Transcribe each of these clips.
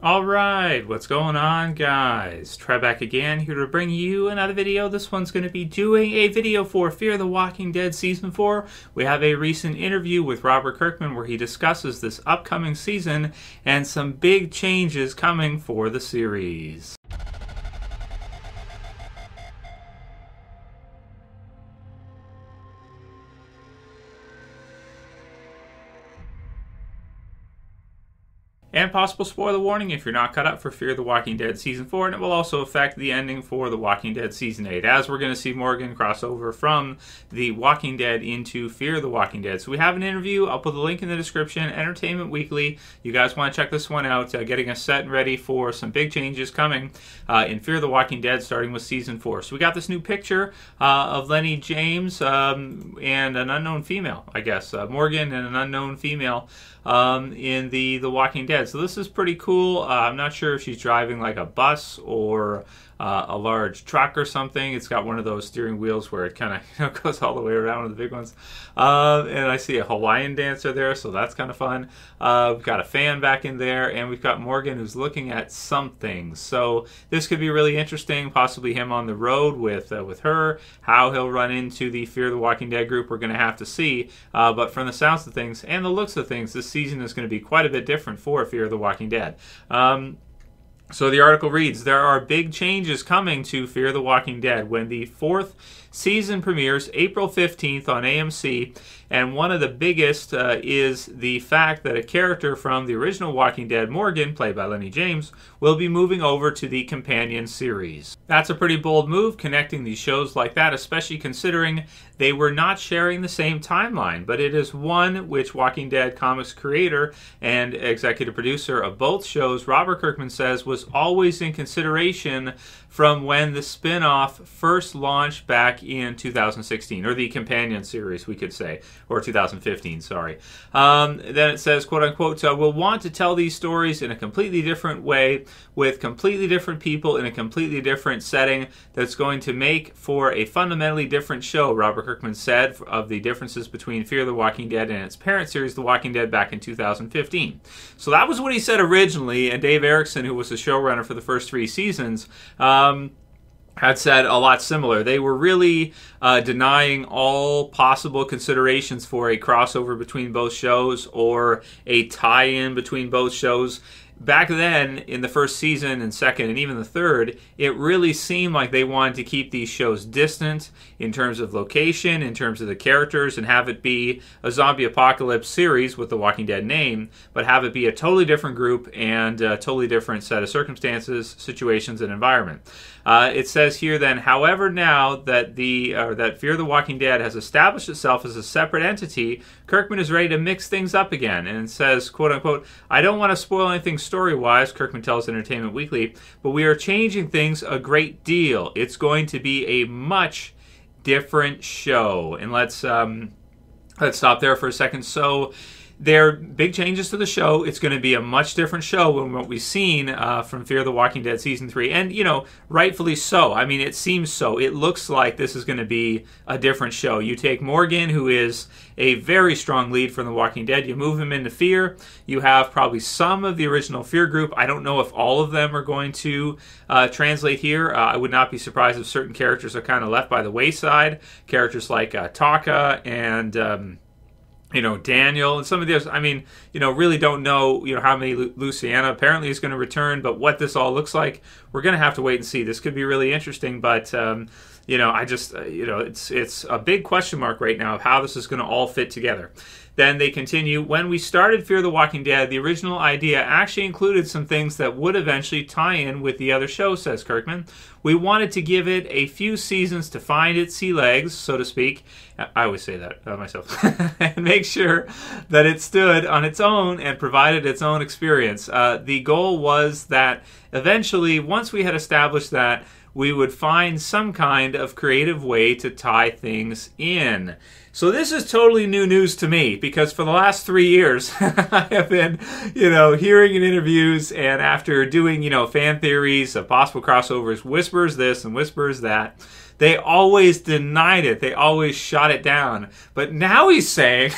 Alright, what's going on, guys? Try back again, here to bring you another video. This one's going to be doing a video for Fear the Walking Dead Season 4. We have a recent interview with Robert Kirkman where he discusses this upcoming season and some big changes coming for the series. And possible spoiler warning if you're not caught up for Fear the Walking Dead Season 4, and it will also affect the ending for The Walking Dead Season 8, as we're going to see Morgan cross over from The Walking Dead into Fear the Walking Dead. So we have an interview. I'll put the link in the description. Entertainment Weekly. You guys want to check this one out, getting us set and ready for some big changes coming in Fear the Walking Dead, starting with Season 4. So we got this new picture of Lennie James and an unknown female, I guess. Morgan and an unknown female in the Walking Dead. So this is pretty cool. I'm not sure if she's driving like a bus or a large truck or something. It's got one of those steering wheels where it kind of goes all the way around, one of the big ones. And I see a Hawaiian dancer there, so that's kind of fun. We've got a fan back in there, and we've got Morgan who's looking at something. So this could be really interesting, possibly him on the road with her. How he'll run into the Fear the Walking Dead group, we're going to have to see. But from the sounds of things and the looks of things, this season is going to be quite a bit different for Fear the Walking Dead. So the article reads, there are big changes coming to Fear the Walking Dead when the 4th season premieres April 15th on AMC, and one of the biggest is the fact that a character from the original Walking Dead, Morgan, played by Lennie James, will be moving over to the companion series. That's a pretty bold move, connecting these shows like that, especially considering they were not sharing the same timeline, but it is one which Walking Dead comics creator and executive producer of both shows, Robert Kirkman, says was always in consideration from when the spin-off first launched back in 2016, or the companion series, we could say, or 2015, sorry. Then it says, quote-unquote, we'll want to tell these stories in a completely different way, with completely different people in a completely different setting that's going to make for a fundamentally different show, Robert Kirkman said of the differences between Fear the Walking Dead and its parent series, The Walking Dead, back in 2015. So that was what he said originally, and Dave Erickson, who was the showrunner for the first 3 seasons, had said a lot similar. They were really denying all possible considerations for a crossover between both shows or a tie-in between both shows. Back then, in the first season and second and even the third, it really seemed like they wanted to keep these shows distant in terms of location, in terms of the characters, and have it be a zombie apocalypse series with the Walking Dead name, but have it be a totally different group and a totally different set of circumstances, situations, and environment. It says here then, however, now that that Fear the Walking Dead has established itself as a separate entity, Kirkman is ready to mix things up again, and it says, quote unquote, I don't want to spoil anything story-wise, Kirkman tells Entertainment Weekly, but we are changing things a great deal. It's going to be a much different show. And let's stop there for a second. So there are big changes to the show. It's going to be a much different show than what we've seen from Fear the Walking Dead Season 3. And, you know, rightfully so. I mean, it seems so. It looks like this is going to be a different show. You take Morgan, who is a very strong lead from The Walking Dead. You move him into Fear. You have probably some of the original Fear group. I don't know if all of them are going to translate here. I would not be surprised if certain characters are kind of left by the wayside. Characters like Taka and you know, Daniel and some of the others. I mean, you know, really don't know, you know, how many Luciana apparently is going to return, but what this all looks like, we're going to have to wait and see. This could be really interesting, but you know, I just, you know, it's a big question mark right now of how this is going to all fit together. Then they continue, when we started Fear the Walking Dead, the original idea actually included some things that would eventually tie in with the other show, says Kirkman. We wanted to give it a few seasons to find its sea legs, so to speak. I always say that myself. And make sure that it stood on its own and provided its own experience. The goal was that eventually, once we had established that, we would find some kind of creative way to tie things in. So this is totally new news to me, because for the last 3 years, I have been, you know, hearing in interviews and after doing, you know, fan theories of possible crossovers, whispers this and whispers that. They always denied it. They always shot it down. But now he's saying,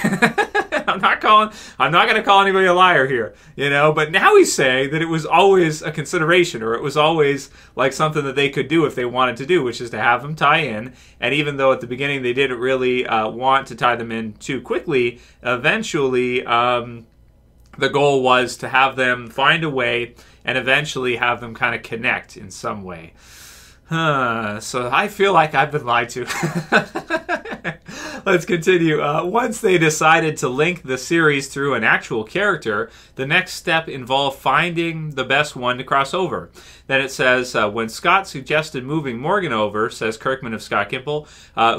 I'm not going to call anybody a liar here, but now he's saying that it was always a consideration, or it was always like something that they could do if they wanted to do, which is to have them tie in. And even though at the beginning they didn't really want to tie them in too quickly, eventually the goal was to have them find a way and eventually have them kind of connect in some way. So I feel like I've been lied to. Let's continue. Once they decided to link the series through an actual character, the next step involved finding the best one to cross over. Then it says, when Scott suggested moving Morgan over, says Kirkman of Scott Gimple,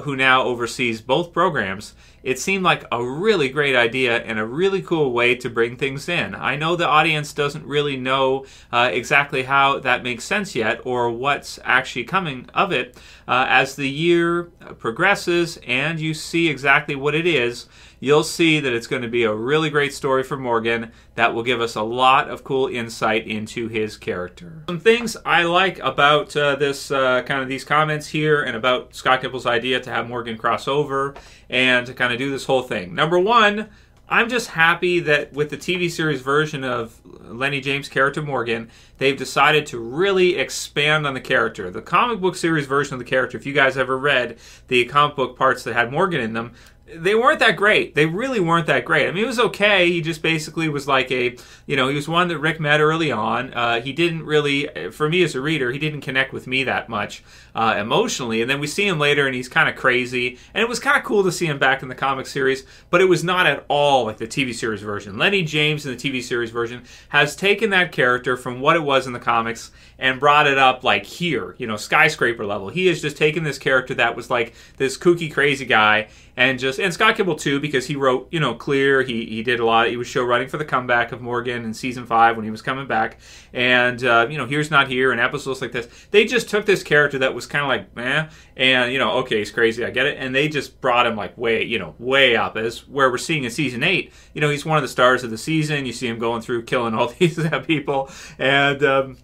who now oversees both programs, it seemed like a really great idea and a really cool way to bring things in. I know the audience doesn't really know exactly how that makes sense yet, or what's actually coming of it. As the year progresses and you see exactly what it is, you'll see that it's going to be a really great story for Morgan that will give us a lot of cool insight into his character. Some things I like about this kind of these comments here, and about Scott Gimple's idea to have Morgan cross over and to kind of do this whole thing. Number one, I'm just happy that with the TV series version of Lennie James' character Morgan, they've decided to really expand on the character. The comic book series version of the character, if you guys ever read the comic book parts that had Morgan in them, they weren't that great. They really weren't that great. I mean, it was okay. He just basically was like he was one that Rick met early on. He didn't really, for me as a reader, he didn't connect with me that much emotionally. And then we see him later, and he's kind of crazy. And it was kind of cool to see him back in the comic series, but it was not at all like the TV series version. Lennie James in the TV series version has taken that character from what it was in the comics and brought it up like here, skyscraper level. He has just taken this character that was like this kooky, crazy guy, and Scott Gimple too, because he wrote, Clear. He did a lot. He was show running for the comeback of Morgan in season 5 when he was coming back, and Here's Not Here and episodes like this. They just took this character that was kind of like and okay, he's crazy, I get it, and they just brought him like way up, as where we're seeing in season 8. He's one of the stars of the season. You see him going through killing all these people, and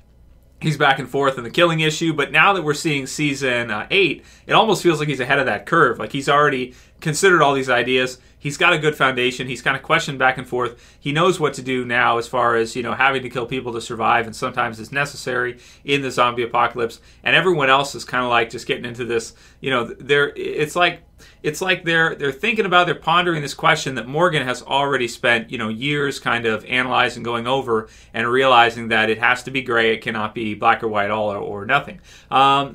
he's back and forth in the killing issue. But now that we're seeing season 8, it almost feels like he's ahead of that curve. Like he's already considered all these ideas. He's got a good foundation. He's kind of questioned back and forth. He knows what to do now as far as, having to kill people to survive, and sometimes it's necessary in the zombie apocalypse. And everyone else is kind of like just getting into this, it's like they're thinking about, they're pondering this question that Morgan has already spent, years kind of analyzing, going over, and realizing that it has to be gray. It cannot be black or white, all or nothing.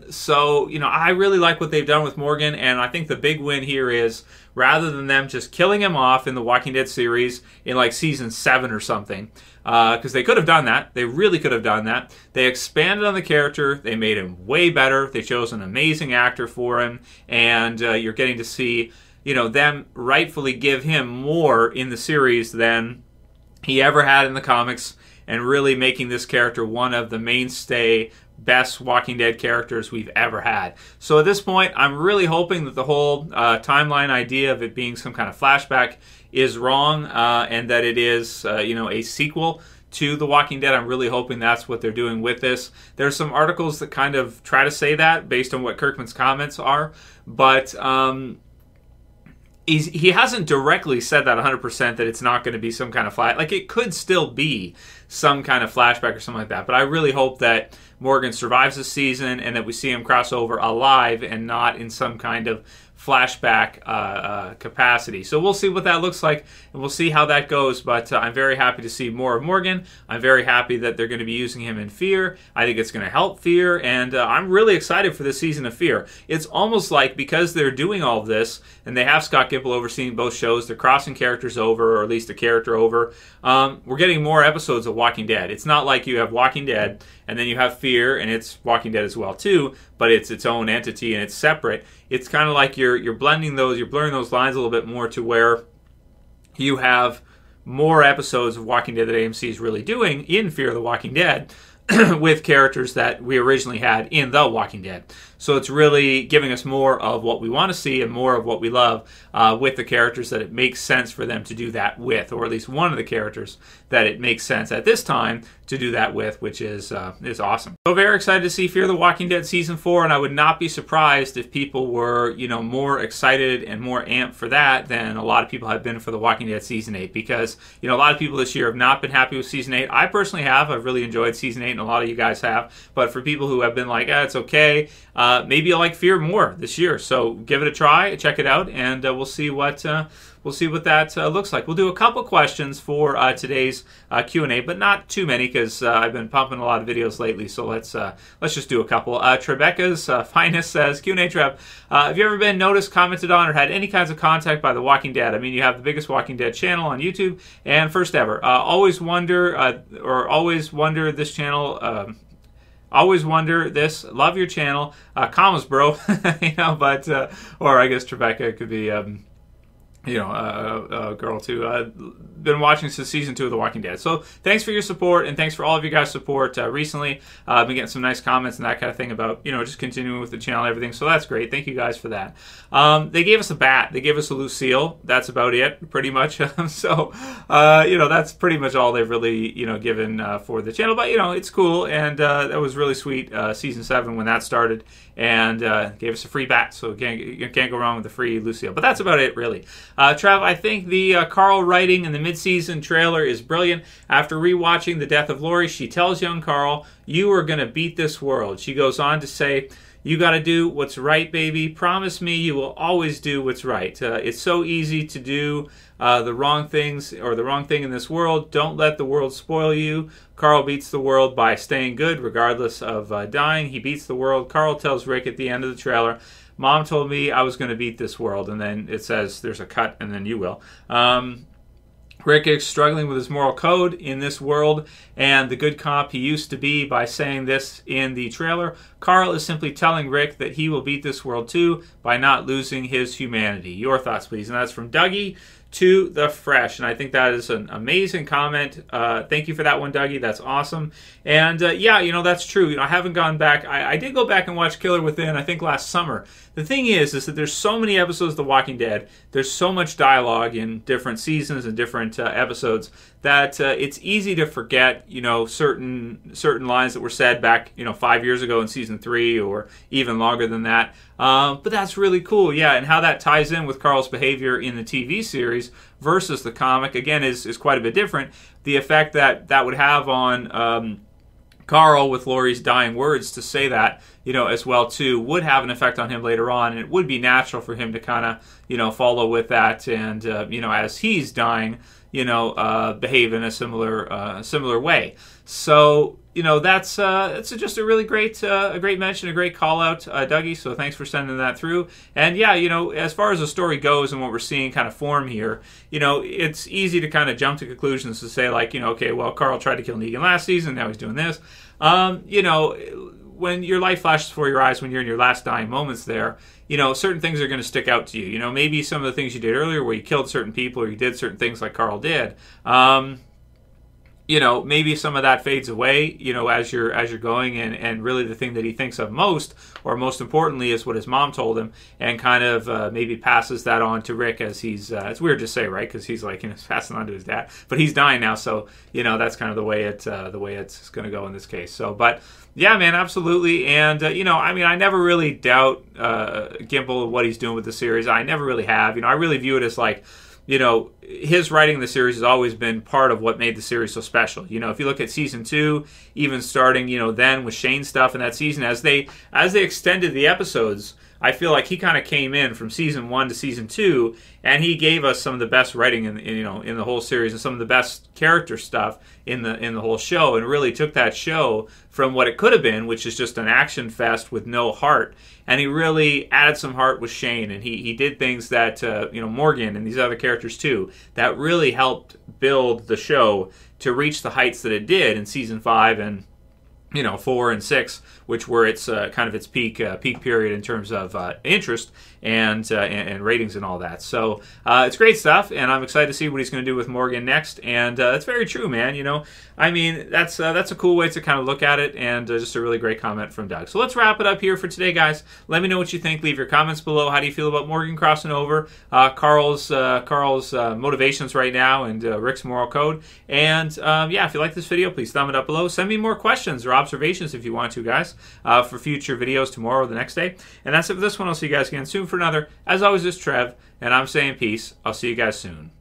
So I really like what they've done with Morgan, and I think the big win here is, rather than them just killing him off in the Walking Dead series in like season 7 or something, because they could have done that. They really could have done that. They expanded on the character. They made him way better. They chose an amazing actor for him, and you're getting to see, them rightfully give him more in the series than he ever had in the comics, and really making this character one of the mainstay best Walking Dead characters we've ever had. So at this point, I'm really hoping that the whole timeline idea of it being some kind of flashback is wrong, and that it is, a sequel to The Walking Dead. I'm really hoping that's what they're doing with this. There's some articles that kind of try to say that based on what Kirkman's comments are, but he hasn't directly said that 100% that it's not going to be some kind of flash. Like, it could still be some kind of flashback or something like that, but I really hope that Morgan survives this season and that we see him cross over alive and not in some kind of flashback capacity. So we'll see what that looks like, and we'll see how that goes, but I'm very happy to see more of Morgan. I'm very happy that they're going to be using him in Fear. I think it's going to help Fear, and I'm really excited for this season of Fear. It's almost like, because they're doing all of this, and they have Scott Gimple overseeing both shows, they're crossing characters over, or at least a character over, we're getting more episodes of Walking Dead. It's not like you have Walking Dead, and then you have Fear, and it's Walking Dead as well too, but it's its own entity and it's separate. It's kind of like you're blending those, you're blurring those lines a little bit more to where you have more episodes of Walking Dead that AMC is really doing in Fear the Walking Dead with characters that we originally had in The Walking Dead. So it's really giving us more of what we want to see and more of what we love with the characters that it makes sense for them to do that with, or at least one of the characters that it makes sense at this time to do that with, which is awesome. So very excited to see Fear the Walking Dead Season 4, and I would not be surprised if people were, more excited and more amped for that than a lot of people have been for The Walking Dead Season 8, because, a lot of people this year have not been happy with Season 8. I personally have. I've really enjoyed Season 8, and a lot of you guys have. But for people who have been like, it's okay, maybe you'll like Fear more this year. So give it a try, check it out, and we'll see what that looks like. We'll do a couple questions for today's Q&A, but not too many because I've been pumping a lot of videos lately. So let's just do a couple. Trebecca's Finest says, Q&A Trev, have you ever been noticed, commented on, or had any kinds of contact by The Walking Dead? I mean, you have the biggest Walking Dead channel on YouTube and first ever. Always wonder this channel. Always wonder this. Love your channel. Commas, bro. But or I guess Trebecca could be. A girl too. Been watching since season 2 of The Walking Dead. So thanks for your support, and thanks for all of you guys' support recently. I've been getting some nice comments and that kind of thing about, just continuing with the channel and everything. So that's great. Thank you guys for that. They gave us a bat. They gave us a Lucille. That's about it, pretty much. That's pretty much all they've really, given for the channel. But, it's cool, and that was really sweet. Season 7 when that started, and gave us a free bat. So you can't go wrong with the free Lucille. But that's about it, really. Trav, I think the Carl writing in the mid-season trailer is brilliant. After rewatching the death of Lori, she tells young Carl, "You are going to beat this world." She goes on to say, "You got to do what's right, baby. Promise me you will always do what's right. It's so easy to do the wrong things or the wrong thing in this world. Don't let the world spoil you." Carl beats the world by staying good regardless of dying. He beats the world. Carl tells Rick at the end of the trailer, "Mom told me I was going to beat this world." And then it says there's a cut, and then you will. Rick is struggling with his moral code in this world and the good cop he used to be by saying this in the trailer. Carl is simply telling Rick that he will beat this world too by not losing his humanity. Your thoughts, please. And that's from Dougie to the Fresh, and I think that is an amazing comment. Thank you for that one, Dougie. That's awesome. And that's true. I haven't gone back. I did go back and watch Killer Within, I think last summer. The thing is that there's so many episodes of The Walking Dead. There's so much dialogue in different seasons and different episodes that it's easy to forget, certain lines that were said back, 5 years ago in season 3 or even longer than that. But that's really cool, yeah. And how that ties in with Carl's behavior in the TV series versus the comic, again, is quite a bit different. The effect that would have on Carl with Lori's dying words to say that, as well too, would have an effect on him later on, and it would be natural for him to kind of, follow with that, and as he's dying, behave in a similar way. So that's just a really great mention, a great call out, Dougie. So thanks for sending that through. And yeah, as far as the story goes and what we're seeing kind of form here, it's easy to kind of jump to conclusions to say like, okay, well, Carl tried to kill Negan last season, now he's doing this. When your life flashes before your eyes, when you're in your last dying moments there, certain things are going to stick out to you. Maybe some of the things you did earlier where you killed certain people or you did certain things like Carl did, maybe some of that fades away, as you're going, and really the thing that he thinks of most, or most importantly, is what his mom told him, and kind of maybe passes that on to Rick as he's, it's weird to say, right, because he's like, passing on to his dad, but he's dying now, so, that's kind of the way it's going to go in this case. So, but yeah, man, absolutely. And, I never really doubt Gimple, what he's doing with the series. I never really have. I really view it as like, his writing in the series has always been part of what made the series so special. If you look at season 2, even starting, then with Shane's stuff in that season, as they extended the episodes, I feel like he kind of came in from season 1 to season 2, and he gave us some of the best writing in the whole series, and some of the best character stuff in the whole show, and really took that show from what it could have been, which is just an action fest with no heart, and he really added some heart with Shane, and he did things that Morgan and these other characters too, that really helped build the show to reach the heights that it did in season 5 and 4 and 6, which were its kind of its peak period in terms of interest and ratings and all that. So it's great stuff, and I'm excited to see what he's going to do with Morgan next. And that's very true, man. I mean, that's a cool way to kind of look at it, and just a really great comment from Doug. So let's wrap it up here for today, guys. Let me know what you think. Leave your comments below. How do you feel about Morgan crossing over? Carl's motivations right now, and Rick's moral code. And yeah, if you like this video, please thumb it up below. Send me more questions or observations if you want to, guys, for future videos tomorrow or the next day. And that's it for this one. I'll see you guys again soon for another. As always, this is Trev, and I'm saying peace. I'll see you guys soon.